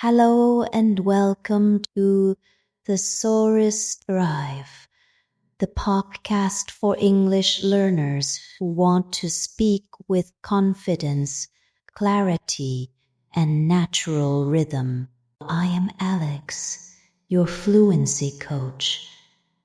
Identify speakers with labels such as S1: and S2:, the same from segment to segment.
S1: Hello and welcome to Thesaurus Thrive, the podcast for English learners who want to speak with confidence, clarity, and natural rhythm. I am Alex, your fluency coach,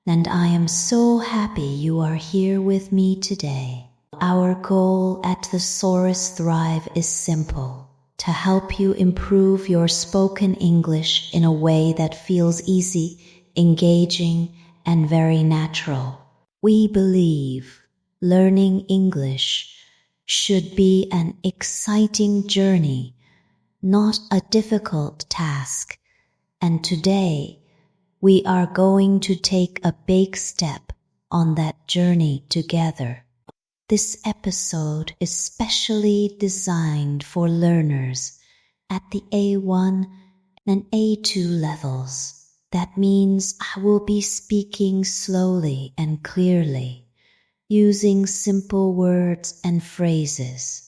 S1: and I am so happy you are here with me today. Our goal at Thesaurus Thrive is simple: to help you improve your spoken English in a way that feels easy, engaging, and very natural. We believe learning English should be an exciting journey, not a difficult task. And today, we are going to take a big step on that journey together. This episode is specially designed for learners at the A1 and A2 levels. That means I will be speaking slowly and clearly, using simple words and phrases.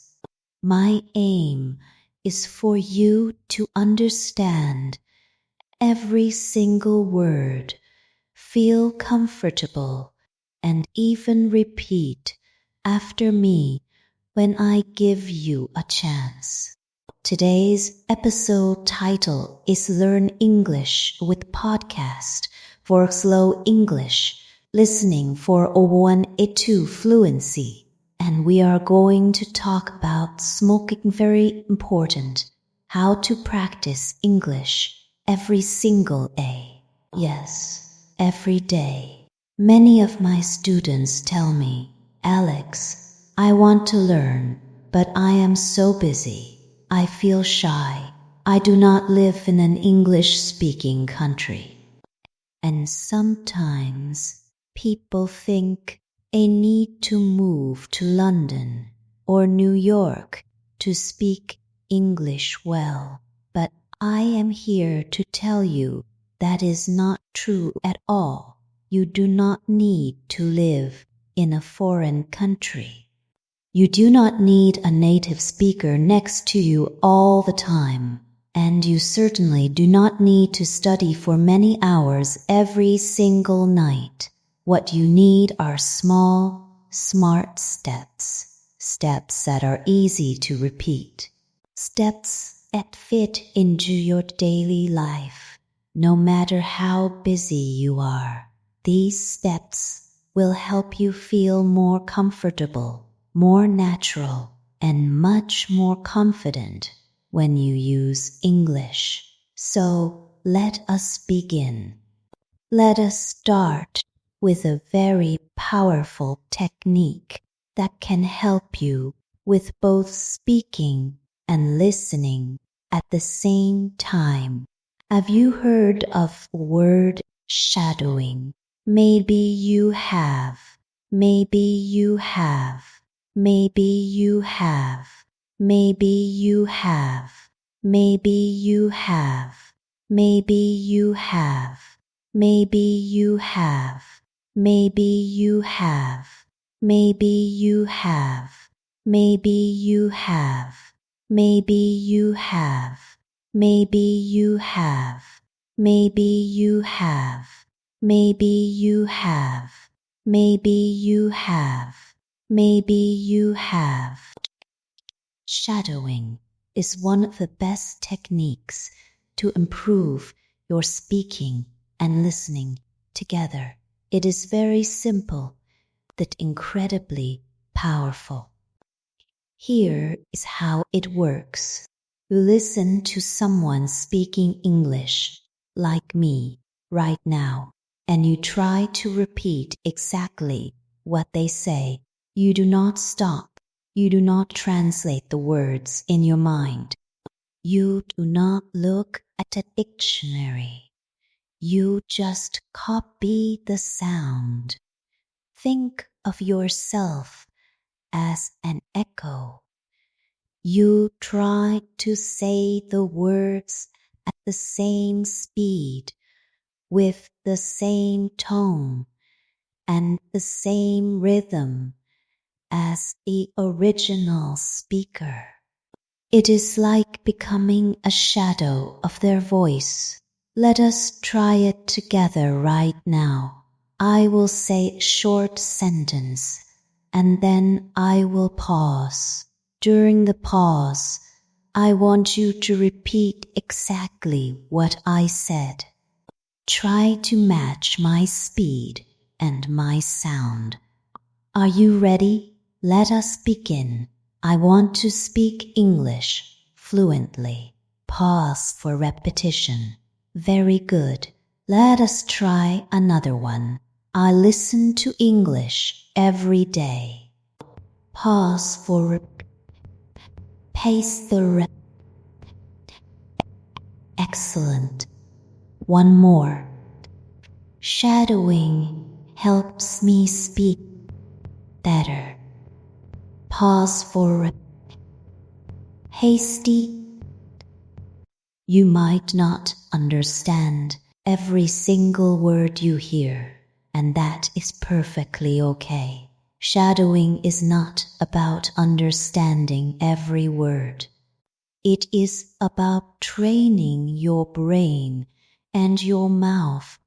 S1: My aim is for you to understand every single word, feel comfortable, and even repeat after me when I give you a chance. Today's episode title is Learn English with Podcast for Slow English, Listening for A1, A2 Fluency. And we are going to talk about smoking, very important, how to practice English every single day. Yes, every day. Many of my students tell me, Alex, I want to learn, but I am so busy. I feel shy. I do not live in an English-speaking country. And sometimes people think they need to move to London or New York to speak English well. But I am here to tell you that is not true at all. You do not need to live in a foreign country. You do not need a native speaker next to you all the time, and you certainly do not need to study for many hours every single night. What you need are small, smart steps, steps that are easy to repeat, steps that fit into your daily life, no matter how busy you are. These steps will help you feel more comfortable, more natural, and much more confident when you use English. So let us begin. Let us start with a very powerful technique that can help you with both speaking and listening at the same time. Have you heard of the word shadowing? Maybe you have. Maybe you have. Maybe you have. Maybe you have. Maybe you have. Maybe you have. Maybe you have. Maybe you have. Maybe you have. Maybe you have. Maybe you have. Maybe you have. Maybe you have. Maybe you have. Maybe you have. Maybe you have. Shadowing is one of the best techniques to improve your speaking and listening together. It is very simple, but incredibly powerful. Here is how it works. You listen to someone speaking English, like me, right now, and you try to repeat exactly what they say. You do not stop. You do not translate the words in your mind. You do not look at a dictionary. You just copy the sound. Think of yourself as an echo. You try to say the words at the same speed, with the same tone and the same rhythm as the original speaker. It is like becoming a shadow of their voice. Let us try it together right now. I will say a short sentence, and then I will pause. During the pause, I want you to repeat exactly what I said. Try to match my speed and my sound. Are you ready? Let us begin. I want to speak English fluently. Pause for repetition. Very good. Let us try another one. I listen to English every day. Pause for pace the rep. Excellent. One more. Shadowing helps me speak better. Pause for hasty. You might not understand every single word you hear, and that is perfectly okay. Shadowing is not about understanding every word. It is about training your brain and your mouth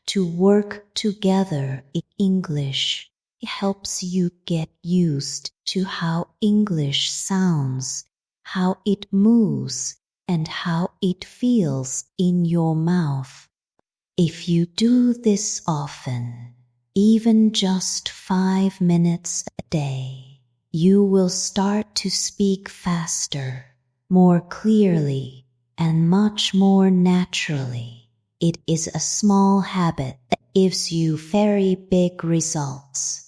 S1: to work together in English. It helps you get used to how English sounds, how it moves, and how it feels in your mouth. If you do this often, even just 5 minutes a day, you will start to speak faster, more clearly, and much more naturally. It is a small habit that gives you very big results.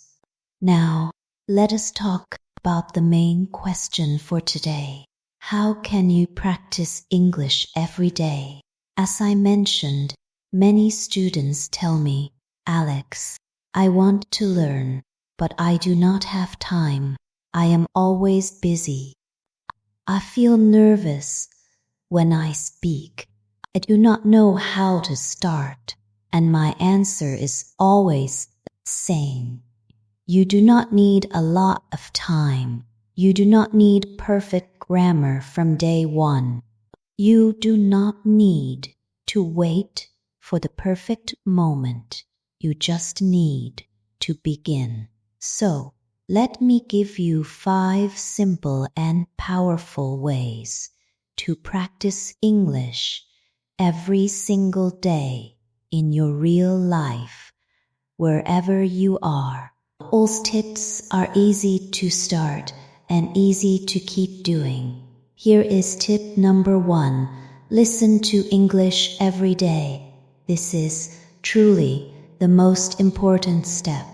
S1: Now, let us talk about the main question for today. How can you practice English every day? As I mentioned, many students tell me, Alex, I want to learn, but I do not have time. I am always busy. I feel nervous when I speak. I do not know how to start, and my answer is always the same. You do not need a lot of time. You do not need perfect grammar from day one. You do not need to wait for the perfect moment. You just need to begin. So, let me give you 5 simple and powerful ways to practice English every single day in your real life, wherever you are. All tips are easy to start and easy to keep doing. Here is tip number 1. Listen to English every day. This is truly the most important step.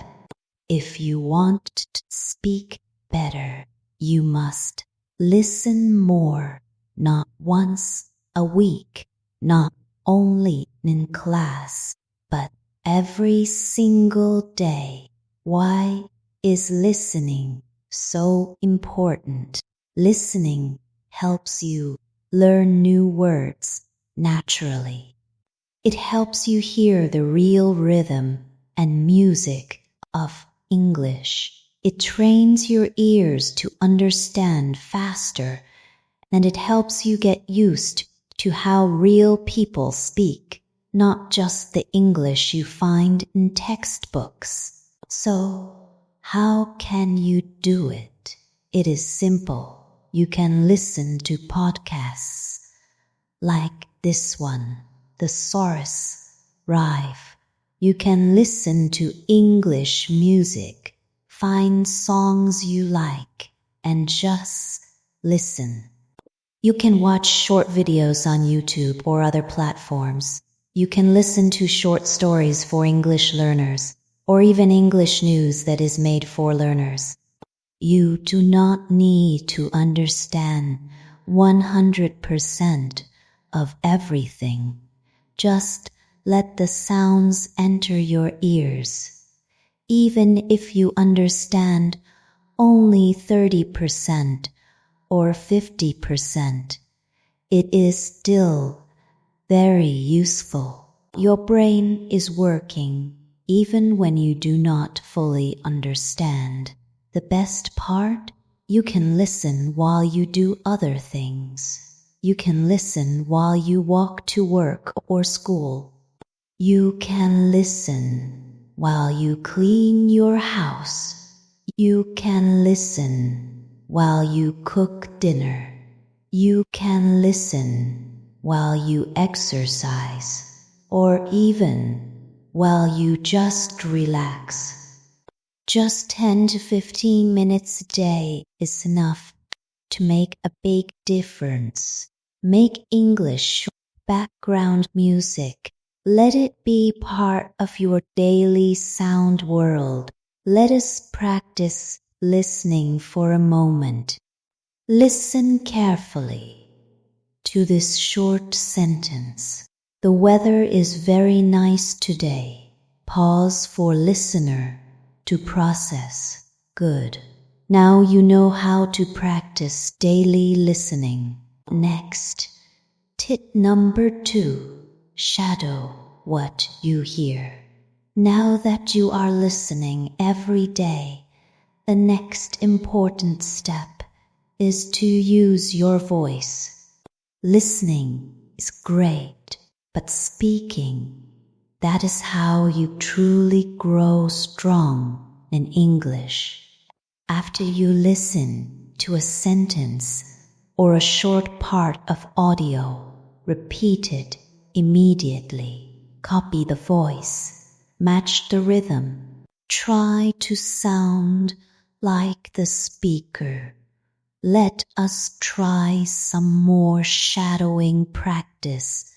S1: If you want to speak better, you must listen more, not once a week, not only in class, but every single day. Why is listening so important? Listening helps you learn new words naturally. It helps you hear the real rhythm and music of English. It trains your ears to understand faster, and it helps you get used to how real people speak, not just the English you find in textbooks. So, how can you do it? It is simple. You can listen to podcasts like this one, Thesaurus, Rive. You can listen to English music, find songs you like, and just listen. You can watch short videos on YouTube or other platforms. You can listen to short stories for English learners, or even English news that is made for learners. You do not need to understand 100% of everything. Just let the sounds enter your ears. Even if you understand only 30% or 50%, it is still very useful. Your brain is working even when you do not fully understand. The best part, You can listen while you do other things. You can listen while you walk to work or school. You can listen while you clean your house. You can listen while you cook dinner. You can listen while you exercise, or even while you just relax. Just 10 to 15 minutes a day is enough to make a big difference. Make English background music. Let it be part of your daily sound world. Let us practice listening for a moment. Listen carefully to this short sentence. The weather is very nice today. Pause for listener to process. Good. Now you know how to practice daily listening. Next, tip number 2. Shadow what you hear. Now that you are listening every day, the next important step is to use your voice. Listening is great, but speaking, that is how you truly grow strong in English. After you listen to a sentence or a short part of audio, repeat it immediately. Copy the voice, match the rhythm. Try to sound like the speaker. Let us try some more shadowing practice.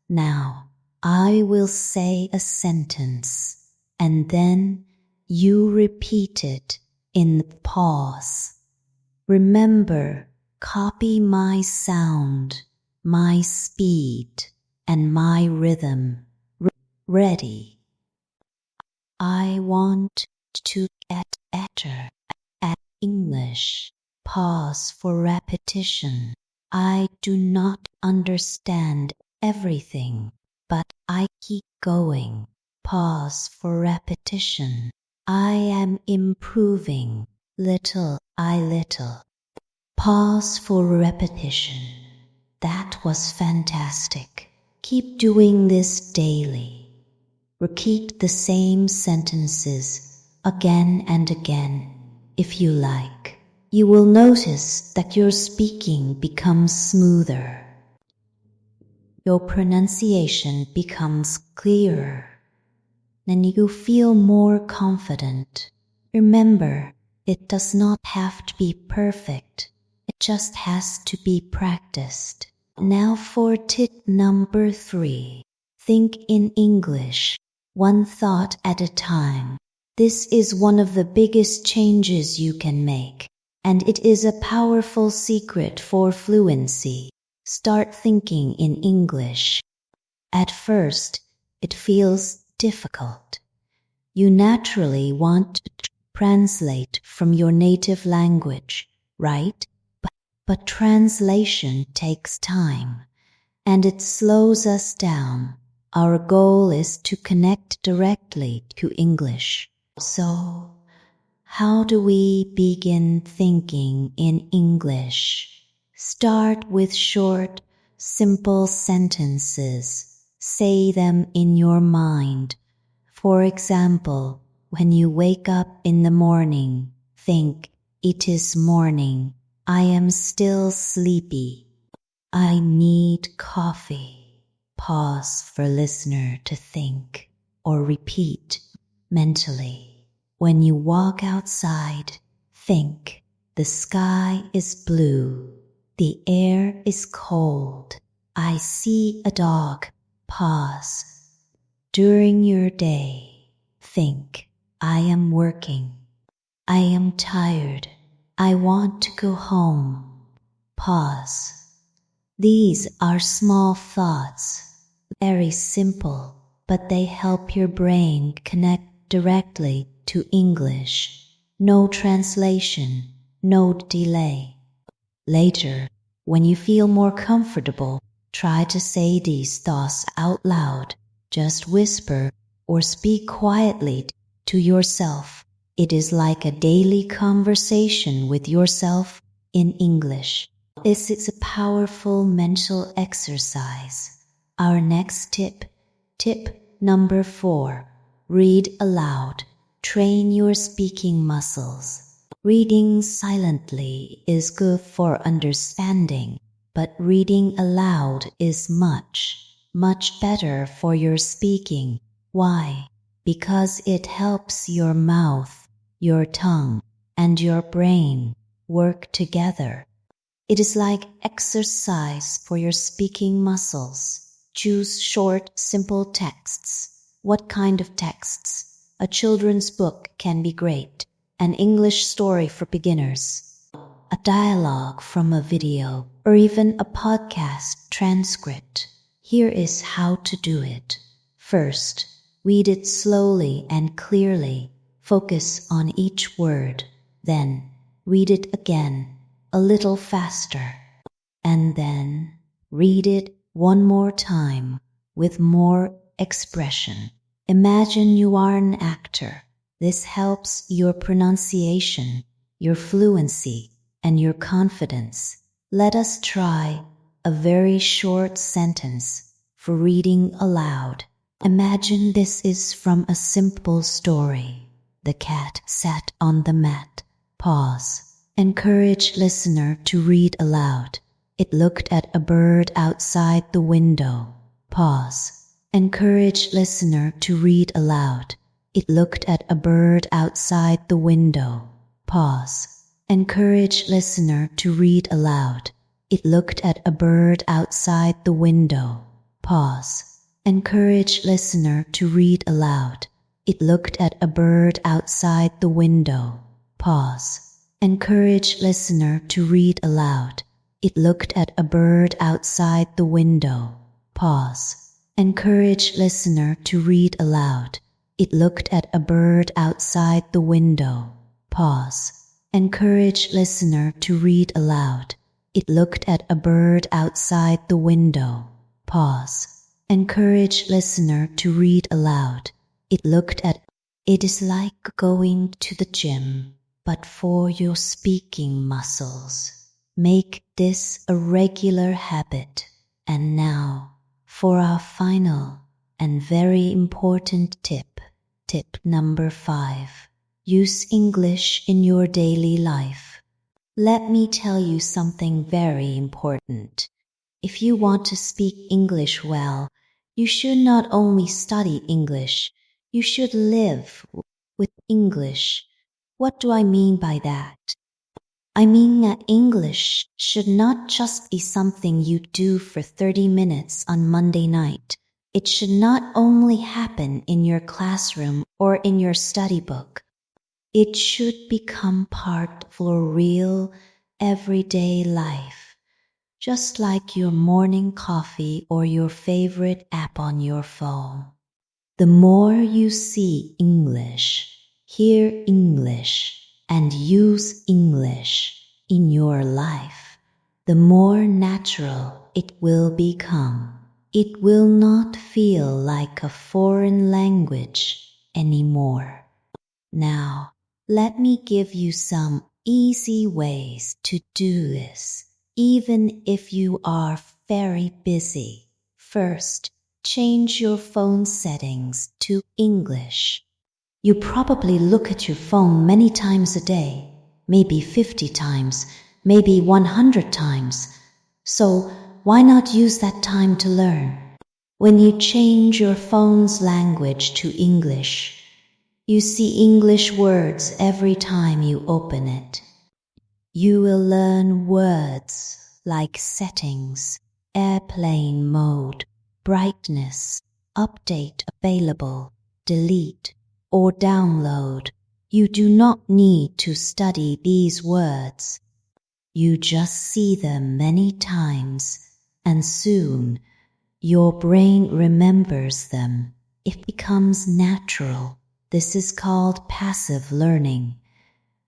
S1: Now, I will say a sentence, and then you repeat it in the pause. Remember, copy my sound, my speed, and my rhythm. Ready? I want to get better at English. Pause for repetition. I do not understand everything, but I keep going. Pause for repetition. I am improving little by little. Pause for repetition. That was fantastic. Keep doing this daily. Repeat the same sentences again and again if you like. You will notice that your speaking becomes smoother. Your pronunciation becomes clearer. And you feel more confident. Remember, it does not have to be perfect. It just has to be practiced. Now for tip number 3. Think in English, one thought at a time. This is one of the biggest changes you can make, and it is a powerful secret for fluency. Start thinking in English. At first, it feels difficult. You naturally want to translate from your native language, right? But translation takes time, and it slows us down. Our goal is to connect directly to English. So, how do we begin thinking in English? Start with short, simple sentences. Say them in your mind. For example, when you wake up in the morning, think, it is morning. I am still sleepy. I need coffee. Pause for listener to think, or repeat mentally. When you walk outside, think, the sky is blue. The air is cold. I see a dog. Pause. During your day, think, I am working. I am tired. I want to go home. Pause. These are small thoughts, very simple, but they help your brain connect directly to English. No translation, no delay. Later, when you feel more comfortable, try to say these thoughts out loud. Just whisper or speak quietly to yourself. It is like a daily conversation with yourself in English. This is a powerful mental exercise. Our next tip number 4. Read aloud. Train your speaking muscles. Reading silently is good for understanding, but reading aloud is much better for your speaking. Why? Because it helps your mouth, your tongue, and your brain work together. It is like exercise for your speaking muscles. Choose short, simple texts. What kind of texts? A children's book can be great. An English story for beginners. A dialogue from a video, or even a podcast transcript. Here is how to do it. First, read it slowly and clearly. Focus on each word. Then, read it again, a little faster. And then, read it one more time with more expression. Imagine you are an actor. This helps your pronunciation, your fluency, and your confidence. Let us try a very short sentence for reading aloud. Imagine this is from a simple story. The cat sat on the mat. Pause. Encourage listener to read aloud. It looked at a bird outside the window. Pause. Encourage listener to read aloud. It looked at a bird outside the window. Pause. Encourage listener to read aloud. It looked at a bird outside the window. Pause. Encourage listener to read aloud. It looked at a bird outside the window. Pause. Encourage listener to read aloud. It looked at a bird outside the window. Pause. Encourage listener to read aloud. It looked at a bird outside the window. Pause. Encourage listener to read aloud. It looked at a bird outside the window. Pause. Encourage listener to read aloud. It looked at. It is like going to the gym, but for your speaking muscles. Make this a regular habit. And now, for our final and very important tip. Tip number 5. Use English in your daily life. Let me tell you something very important. If you want to speak English well, you should not only study English, you should live with English. What do I mean by that? I mean that English should not just be something you do for 30 minutes on Monday night. It should not only happen in your classroom or in your study book. It should become part of your real, everyday life, just like your morning coffee or your favorite app on your phone. The more you see English, hear English, and use English in your life, the more natural it will become. It will not feel like a foreign language anymore. Now, let me give you some easy ways to do this, even if you are very busy. First, change your phone settings to English. You probably look at your phone many times a day, maybe 50 times, maybe 100 times. So why not use that time to learn? When you change your phone's language to English, you see English words every time you open it. You will learn words like settings, airplane mode, brightness, update available, delete, or download. You do not need to study these words. You just see them many times, and soon your brain remembers them. It becomes natural. This is called passive learning,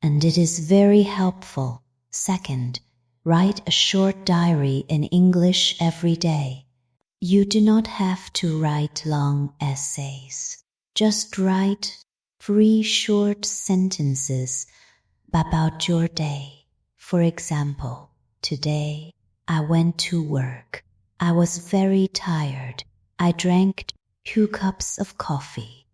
S1: and it is very helpful. Second, write a short diary in English every day. You do not have to write long essays. Just write 3 short sentences about your day. For example, today I went to work. I was very tired. I drank 2 cups of coffee.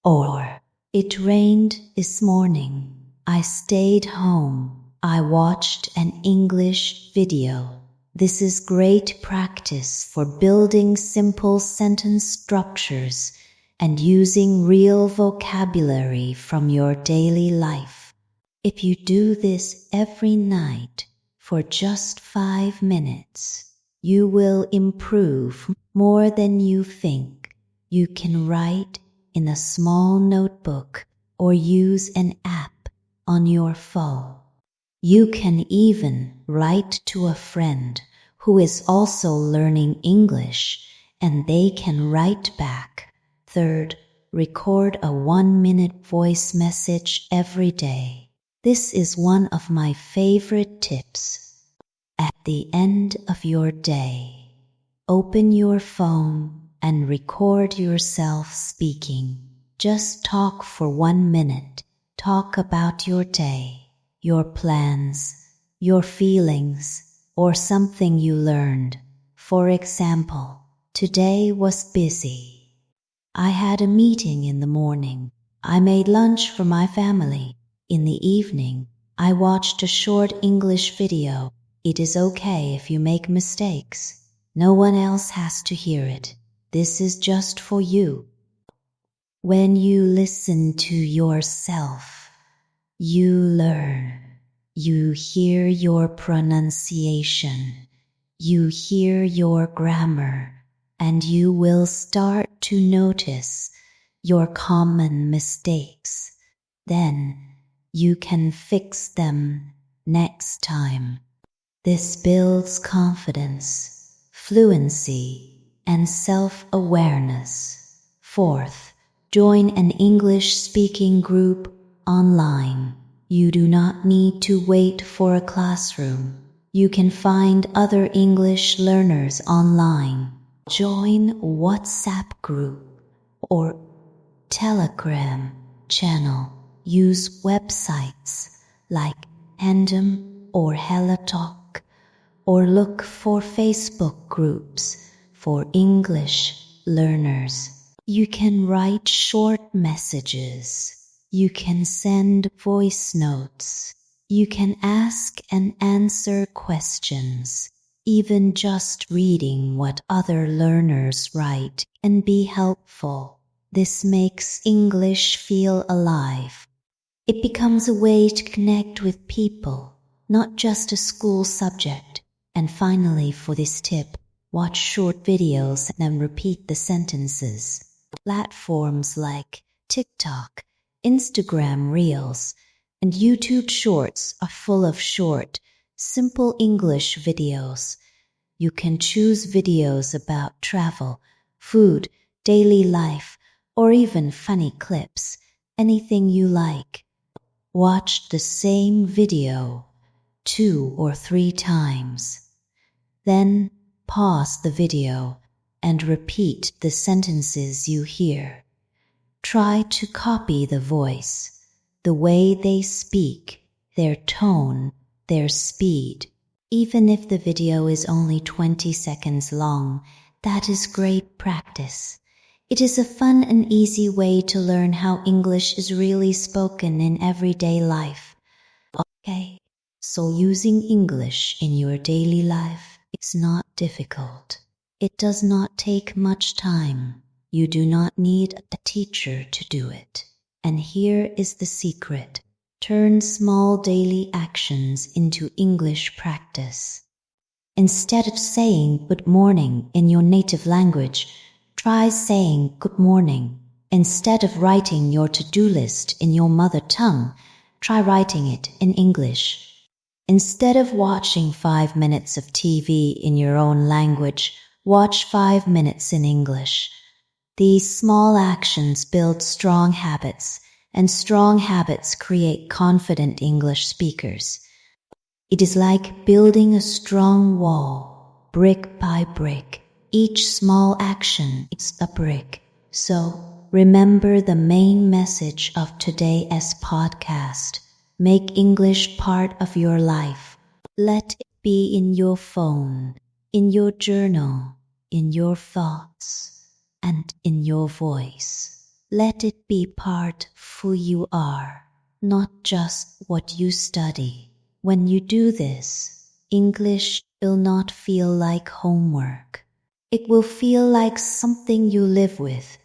S1: Or, it rained this morning. I stayed home. I watched an English video. This is great practice for building simple sentence structures and using real vocabulary from your daily life. If you do this every night for just 5 minutes, you will improve more than you think. You can write in a small notebook or use an app on your phone. You can even write to a friend who is also learning English and they can write back. Third, record a 1-minute voice message every day. This is one of my favorite tips. At the end of your day, open your phone and record yourself speaking. Just talk for 1 minute. Talk about your day, your plans, your feelings, or something you learned. For example, today was busy. I had a meeting in the morning. I made lunch for my family. In the evening, I watched a short English video. It is okay if you make mistakes. No one else has to hear it. This is just for you. When you listen to yourself, you learn. You hear your pronunciation. You hear your grammar, and you will start to notice your common mistakes. Then you can fix them next time. This builds confidence, fluency, and self-awareness. Fourth, join an English-speaking group online. You do not need to wait for a classroom. You can find other English learners online. Join a WhatsApp group or Telegram channel. Use websites like Handom or HelloTalk, or look for Facebook groups for English learners. You can write short messages. You can send voice notes. You can ask and answer questions. Even just reading what other learners write can be helpful. This makes English feel alive. It becomes a way to connect with people, not just a school subject. And finally, for this tip, watch short videos and then repeat the sentences. Platforms like TikTok, Instagram Reels, and YouTube Shorts are full of short, simple English videos. You can choose videos about travel, food, daily life, or even funny clips, anything you like. Watch the same video 2 or 3 times. Then pause the video and repeat the sentences you hear. Try to copy the voice, the way they speak, their tone, their speed. Even if the video is only 20 seconds long, that is great practice. It is a fun and easy way to learn how English is really spoken in everyday life. Okay, so using English in your daily life is not difficult. It does not take much time. You do not need a teacher to do it. And here is the secret. Turn small daily actions into English practice. Instead of saying good morning in your native language, try saying good morning. Instead of writing your to-do list in your mother tongue, try writing it in English. Instead of watching 5 minutes of TV in your own language, watch 5 minutes in English. These small actions build strong habits, and strong habits create confident English speakers. It is like building a strong wall, brick by brick. Each small action is a brick. So, remember the main message of today's podcast. Make English part of your life. Let it be in your phone, in your journal, in your thoughts, and in your voice. Let it be part of who you are, not just what you study. When you do this, English will not feel like homework. It will feel like something you live with,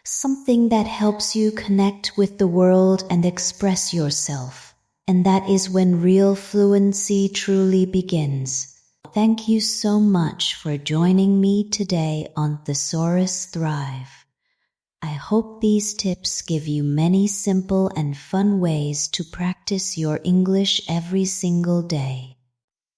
S1: something that helps you connect with the world and express yourself. And that is when real fluency truly begins. Thank you so much for joining me today on Thesaurus Thrive. I hope these tips give you many simple and fun ways to practice your English every single day.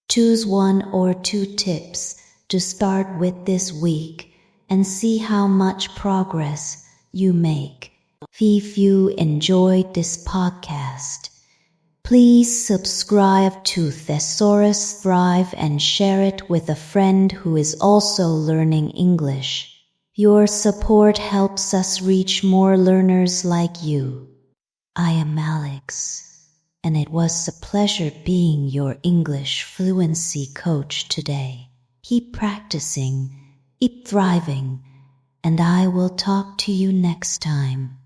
S1: Choose 1 or 2 tips to start with this week and see how much progress you make. If you enjoyed this podcast, please subscribe to Thesaurus Thrive and share it with a friend who is also learning English. Your support helps us reach more learners like you. I am Alex, and it was a pleasure being your English fluency coach today. Keep practicing, keep thriving, and I will talk to you next time.